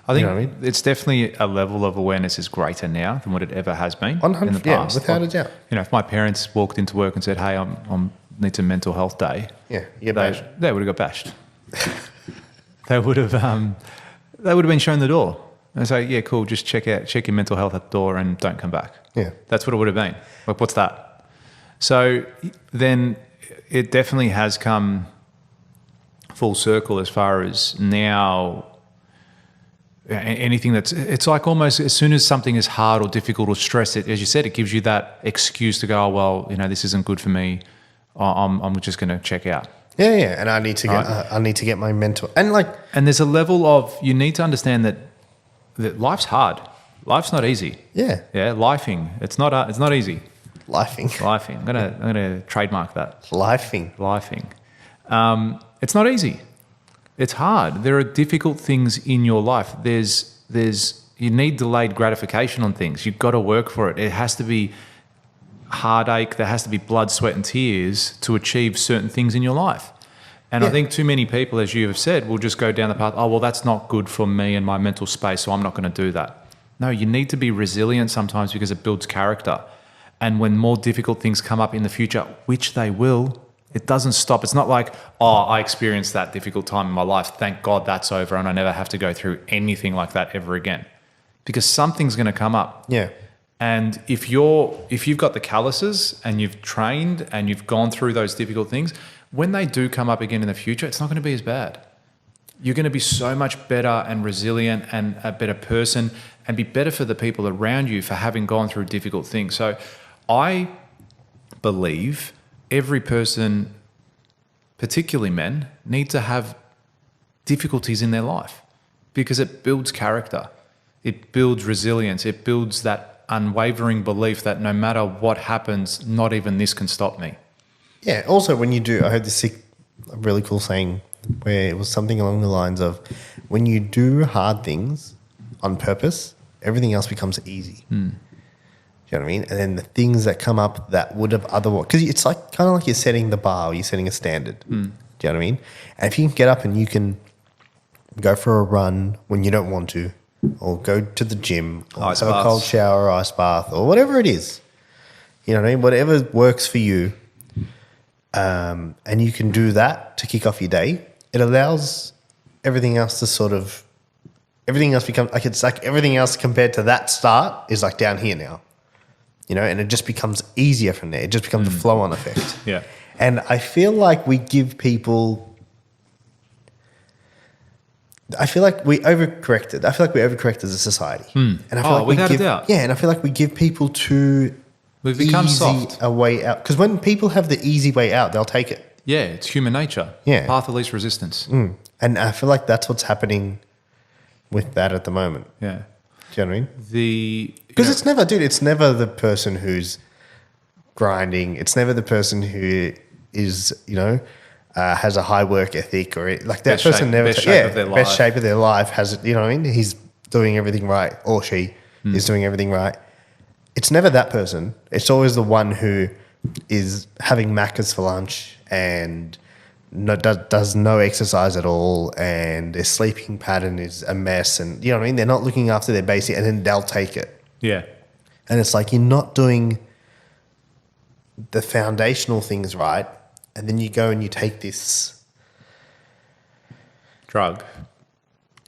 I think You know what I mean? it's definitely a level of awareness is greater now than what it ever has been in the 100, yeah, past. without a doubt. You know, if my parents walked into work and said, "Hey, I'm need some mental health day," Yeah, you get bashed. they would have got bashed. They would have been shown the door and say, "Yeah, cool, just check your mental health at the door and don't come back." Yeah. That's what it would have been. Like, what's that? So then it definitely has come full circle as far as now anything it's like almost as soon as something is hard or difficult or stress, as you said, it gives you that excuse to go, oh, well, you know, this isn't good for me. I'm just going to check out. Yeah, and I need to get my mental and there's a level of you need to understand that life's hard. Life's not easy. Yeah. Lifing. It's not easy. Lifing. I'm gonna trademark that. Lifing. It's not easy. It's hard. There are difficult things in your life. You need delayed gratification on things. You've got to work for it. It has to be heartache. There has to be blood, sweat, and tears to achieve certain things in your life. And I think too many people, as you have said, will just go down the path, oh, well, that's not good for me and my mental space, so I'm not going to do that. No, you need to be resilient sometimes because it builds character. And when more difficult things come up in the future, which they will, it doesn't stop. It's not like, oh, I experienced that difficult time in my life. Thank God that's over and I never have to go through anything like that ever again. Because something's going to come up. Yeah. And if you've got the calluses and you've trained and you've gone through those difficult things, when they do come up again in the future, it's not going to be as bad. You're going to be so much better and resilient and a better person and be better for the people around you for having gone through difficult things. So I believe every person, particularly men, need to have difficulties in their life because it builds character. It builds resilience. It builds that unwavering belief that no matter what happens, not even this can stop me. Yeah. Also, when you do, I heard this really cool saying where it was something along the lines of, when you do hard things on purpose, everything else becomes easy. Do you know what I mean? And then the things that come up that would have otherwise, because it's like kind of like you're setting the bar, or you're setting a standard. Do you know what I mean? And if you can get up and you can go for a run when you don't want to, or go to the gym, or have a cold shower or ice bath, or whatever it is, you know what I mean? Whatever works for you, and you can do that to kick off your day, it allows everything else to everything else becomes like, it's like everything else compared to that start is like down here now, you know, and it just becomes easier from there. It just becomes a flow-on effect. Yeah. And I feel like we give people, I feel like we overcorrected. I feel like we overcorrect as a society. And I feel like without a doubt. Yeah, and I feel like we give people We've become easy soft. a way out. Because when people have the easy way out, they'll take it. Yeah, it's human nature. Yeah. Path of least resistance. And I feel like that's what's happening with that at the moment. Yeah. Do you know what I mean? Because it's never the person who's grinding. It's never the person who is, has a high work ethic, or like that person best shape of their life. Best shape of their life has, you know what I mean? He's doing everything right, or she is doing everything right. It's never that person. It's always the one who is having Maccas for lunch and does no exercise at all, and their sleeping pattern is a mess, and you know what I mean? They're not looking after their basic, and then they'll take it. Yeah. And it's like, you're not doing the foundational things right, and then you go and you take this drug.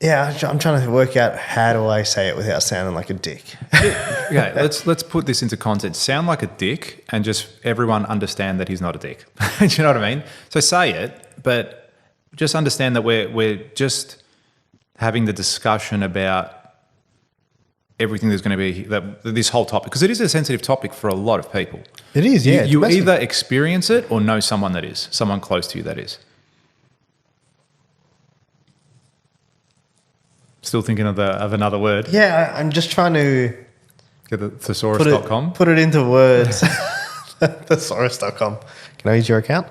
Yeah, I'm trying to work out how do I say it without sounding like a dick. Okay, let's put this into context. Sound like a dick, and just everyone understand that he's not a dick. Do you know what I mean? So say it, but just understand that we're just having the discussion about everything there's going to be, this whole topic, because it is a sensitive topic for a lot of people. It is, yeah. You either experience it or know someone that is, someone close to you that is. Still thinking of another word. Yeah, I'm just trying to get the thesaurus.com. Put it into words. Thesaurus.com. Can I use your account?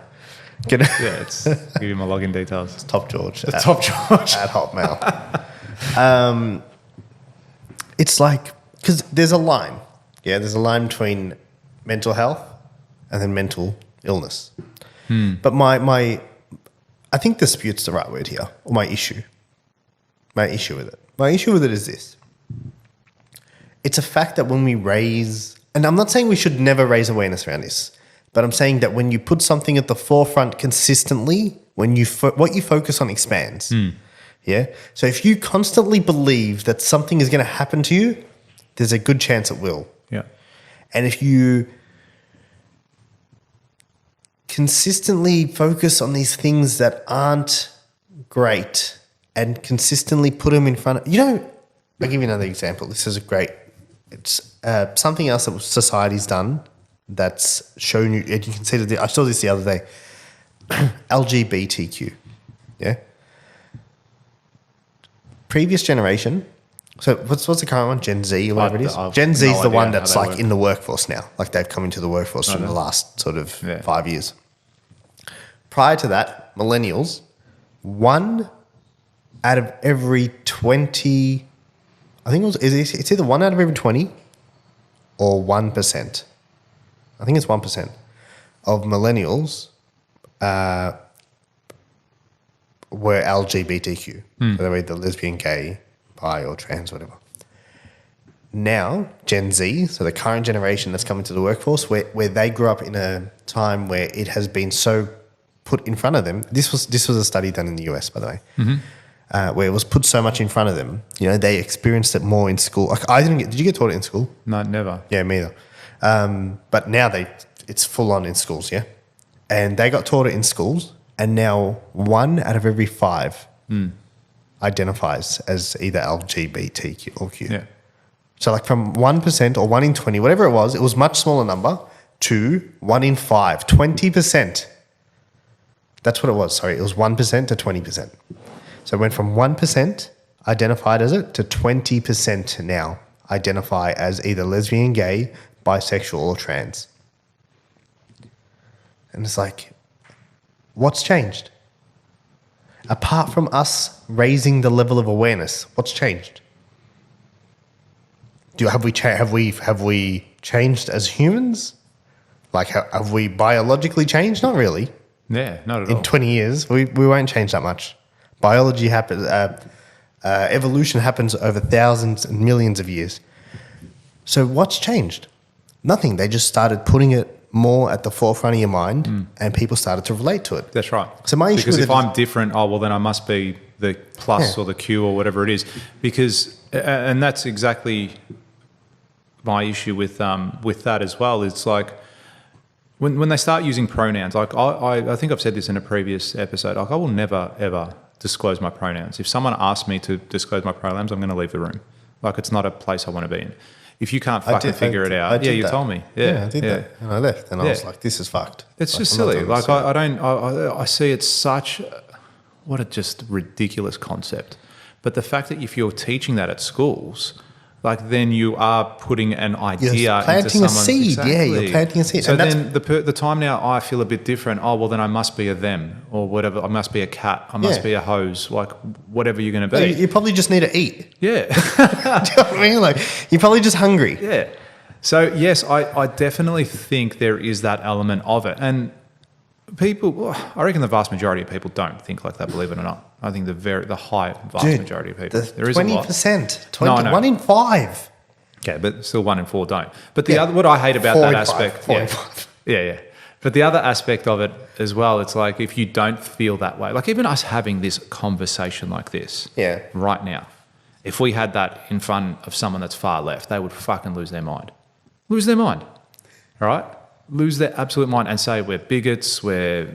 Yeah, it's give you my login details. It's Top George. Top George at Hotmail. It's like, because there's a line. Yeah, there's a line between mental health and then mental illness. But I think dispute's the right word here, or my issue. My issue with it. My issue with it is this. It's a fact that when we raise, and I'm not saying we should never raise awareness around this, but I'm saying that when you put something at the forefront consistently, when you what you focus on expands. Yeah. So if you constantly believe that something is going to happen to you, there's a good chance it will. Yeah. And if you consistently focus on these things that aren't great and consistently put them in front of, I'll give you another example. This is it's something else that society's done that's shown you, and you can see that I saw this the other day, LGBTQ, yeah? Previous generation, so what's the current one? Gen Z or whatever it is? Gen Z is the one that's like in the workforce now. Like they've come into the workforce from the last sort of 5 years. Prior to that, millennials, 1 out of every 20, I think it's either 1 out of every 20 or 1%. I think it's 1% of millennials were LGBTQ. So they were either lesbian, gay, bi or trans, whatever. Now, Gen Z, so the current generation that's coming to the workforce, where they grew up in a time where it has been so put in front of them. This was a study done in the US, by the way, where it was put so much in front of them. They experienced it more in school. Like I didn't did you get taught it in school? No, never. Yeah, me either. But now it's full on in schools, yeah? And they got taught it in schools, and now 1 out of every 5 identifies as either LGBTQ or Q. Yeah. So like from 1% or 1 in 20, whatever it was much smaller number, to 1 in 5, 20%. That's what it was, sorry. It was 1% to 20%. So it went from 1% identified as it to 20% now identify as either lesbian, gay, bisexual or trans. And it's like, what's changed? Apart from us raising the level of awareness, what's changed? Have we changed as humans? Like, have we biologically changed? Not really. Yeah, not at all. In 20 years, we won't change that much. Biology happens, evolution happens over thousands and millions of years. So what's changed? Nothing. They just started putting it more at the forefront of your mind, and people started to relate to it. That's right. So my issue because with if I'm different, then I must be the plus or the Q or whatever it is. Because, and that's exactly my issue with that as well. It's like when they start using pronouns. Like I think I've said this in a previous episode. Like I will never ever disclose my pronouns. If someone asks me to disclose my pronouns, I'm going to leave the room. Like it's not a place I want to be in. If you can't fucking figure it out, you told me. Yeah, I did that, and I left, and I was like, "This is fucked." It's just silly. Like I see it's such what a just ridiculous concept. But the fact that if you're teaching that at schools, like then you are putting an idea you're planting into someone's a seed. Exactly. Yeah, you're planting a seed. So and then the time now I feel a bit different. Well then I must be a them or whatever. I must be a cat. I must be a hose. Like whatever you're going to be. You probably just need to eat. Yeah. Do you know what I mean? Like you're probably just hungry. Yeah. So yes, I definitely think there is that element of it, and people. I reckon the vast majority of people don't think like that. Believe it or not, I think the vast majority of people. There is 20%, 1 in 5. Okay, but still 1 in 4 don't. But the other, what I hate about that aspect, 4 in 5. Yeah. But the other aspect of it as well, it's like if you don't feel that way, like even us having this conversation like this, right now, if we had that in front of someone that's far left, they would fucking lose their mind. Lose their mind, all right? Lose their absolute mind and say we're bigots, we're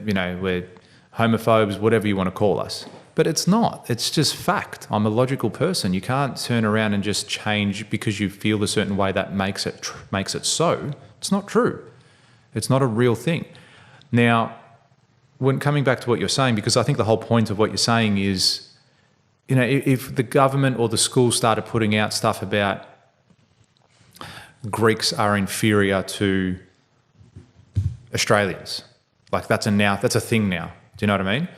homophobes, whatever you want to call us. But it's not. It's just fact. I'm a logical person. You can't turn around and just change because you feel a certain way that makes it so. It's not true. It's not a real thing. Now, when coming back to what you're saying, because I think the whole point of what you're saying is, if the government or the school started putting out stuff about Greeks are inferior to Australians, like that's a thing now. Do you know what I mean?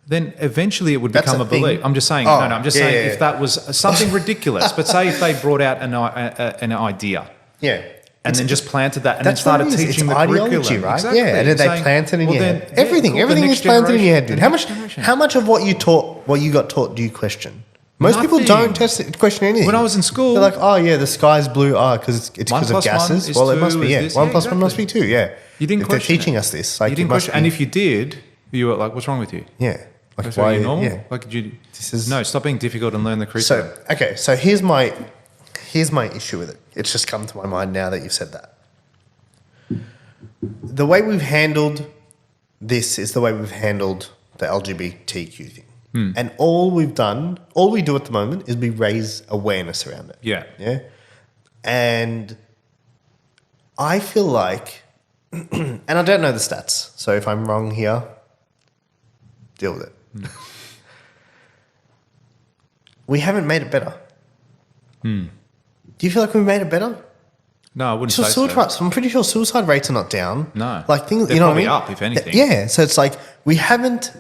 Then eventually it would become a belief. I'm just saying. I'm just saying if that was something ridiculous, but say if they brought out an idea, and then just planted that, and then started teaching the curriculum, right? Exactly. Yeah, and then they planted in your head. Everything is planted in your head, dude. How much of what you got taught do you question? Most people Nothing. don't question anything. When I was in school, they're like, oh yeah, the sky's blue. Oh, because it's One because of plus one gases. is Well, it two, must be. is Yeah, this. one Yeah, plus one must be exactly. two. Yeah, you didn't if they're question teaching it. us this. Like, You didn't it must question, be. and if you did, you were like, "What's wrong with you? yeah, like Are why? you normal? Yeah. Like, did you? This is No, stop being difficult and learn the curriculum." So okay, so here's my issue with it. It's just come to my mind now that you've said that. The way we've handled this is the way we've handled the LGBTQ thing. And all we do at the moment is we raise awareness around it. Yeah. Yeah. And I feel like, and I don't know the stats, so if I'm wrong here, deal with it. We haven't made it better. Do you feel like we've made it better? No, I wouldn't So say so. I'm pretty sure suicide rates are not down. No. Like things, They're you know what I probably mean? up, if anything. Yeah. So it's like we haven't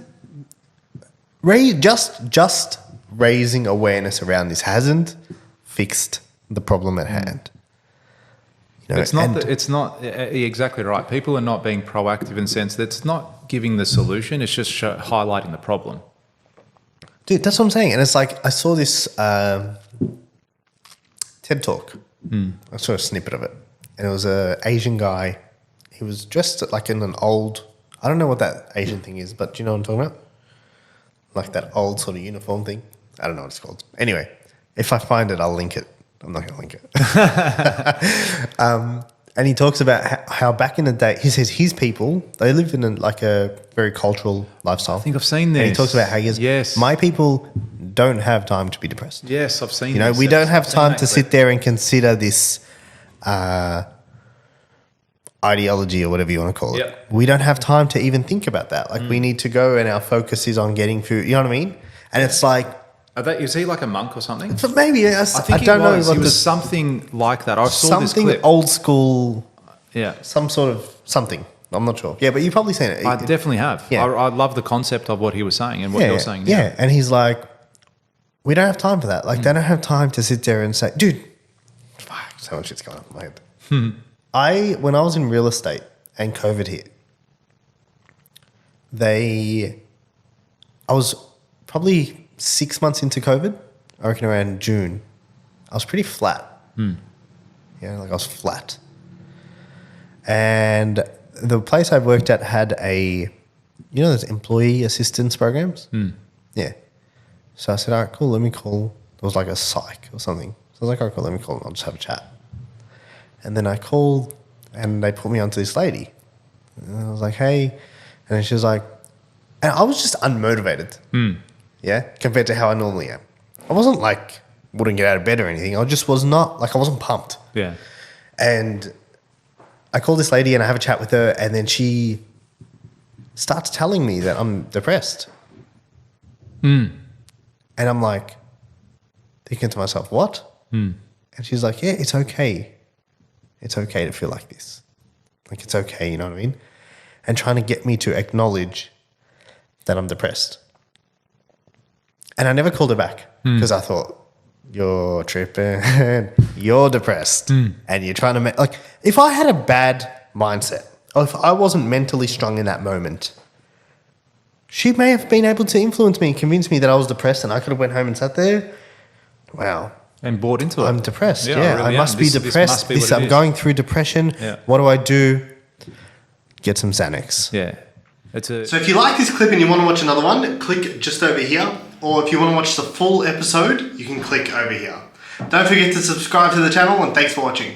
just raising awareness around this hasn't fixed the problem at hand. You know, It's not. and- It's not you're exactly right. People are not being proactive in the sense that it's not giving the solution. It's just highlighting the problem. Dude, that's what I'm saying. And it's like I saw this TED Talk. I saw a snippet of it. And it was an Asian guy. He was dressed like in an old, I don't know what that Asian thing is, but do you know what I'm talking about? Like that old sort of uniform thing. I don't know what it's called. Anyway, if I find it, I'll link it. I'm not going to link it. And he talks about how back in the day, he says his people, they lived in a very cultural lifestyle. I think I've seen this. And he talks about how he goes, Yes. my people don't have time to be depressed. Yes, I've seen. You know, this. we don't have I've seen time that to clip. sit there and consider this ideology or whatever you want to call it. Yep. We don't have time to even think about that. Like we need to go and our focus is on getting food. You know what I mean? And it's like, Is he like a monk or something? but maybe I I don't know was. what He was the something like that. I saw this something clip. old school, Yeah, some sort of something. I'm not sure. Yeah, but you've probably seen it. I definitely have. Yeah. I love the concept of what he was saying and what you're saying now. Yeah, and he's like, we don't have time for that. Like, they don't have time to sit there and say, dude, fuck, so much shit's going on in my head. When I was in real estate and COVID hit, I was probably 6 months into COVID, I reckon around June. I was pretty flat. Yeah, like I was flat. And the place I worked at had those employee assistance programs? Yeah. So I said, all right, cool, let me call. It was like a psych or something. So I was like, all right, cool, let me call and I'll just have a chat. And then I called and they put me onto this lady. And I was like, hey. And then she was like, and I was just unmotivated. Yeah, compared to how I normally am. I wasn't like, wouldn't get out of bed or anything. I just was not, like I wasn't pumped. Yeah. And I call this lady and I have a chat with her and then she starts telling me that I'm depressed. And I'm like thinking to myself, what? And she's like, yeah, it's okay. It's okay to feel like this. Like it's okay, you know what I mean? And trying to get me to acknowledge that I'm depressed. And I never called her back because I thought, you're tripping, you're depressed, and you're trying to make, like, if I had a bad mindset, or if I wasn't mentally strong in that moment, she may have been able to influence me and convince me that I was depressed and I could have went home and sat there. Wow. And bought into it. I'm depressed. Yeah, Yeah, I really I must am. be This depressed. must be what it I'm is. going through depression. Yeah. What do? Get some Xanax. Yeah. So if you like this clip and you want to watch another one, click just over here. Or if you want to watch the full episode, you can click over here. Don't forget to subscribe to the channel and thanks for watching.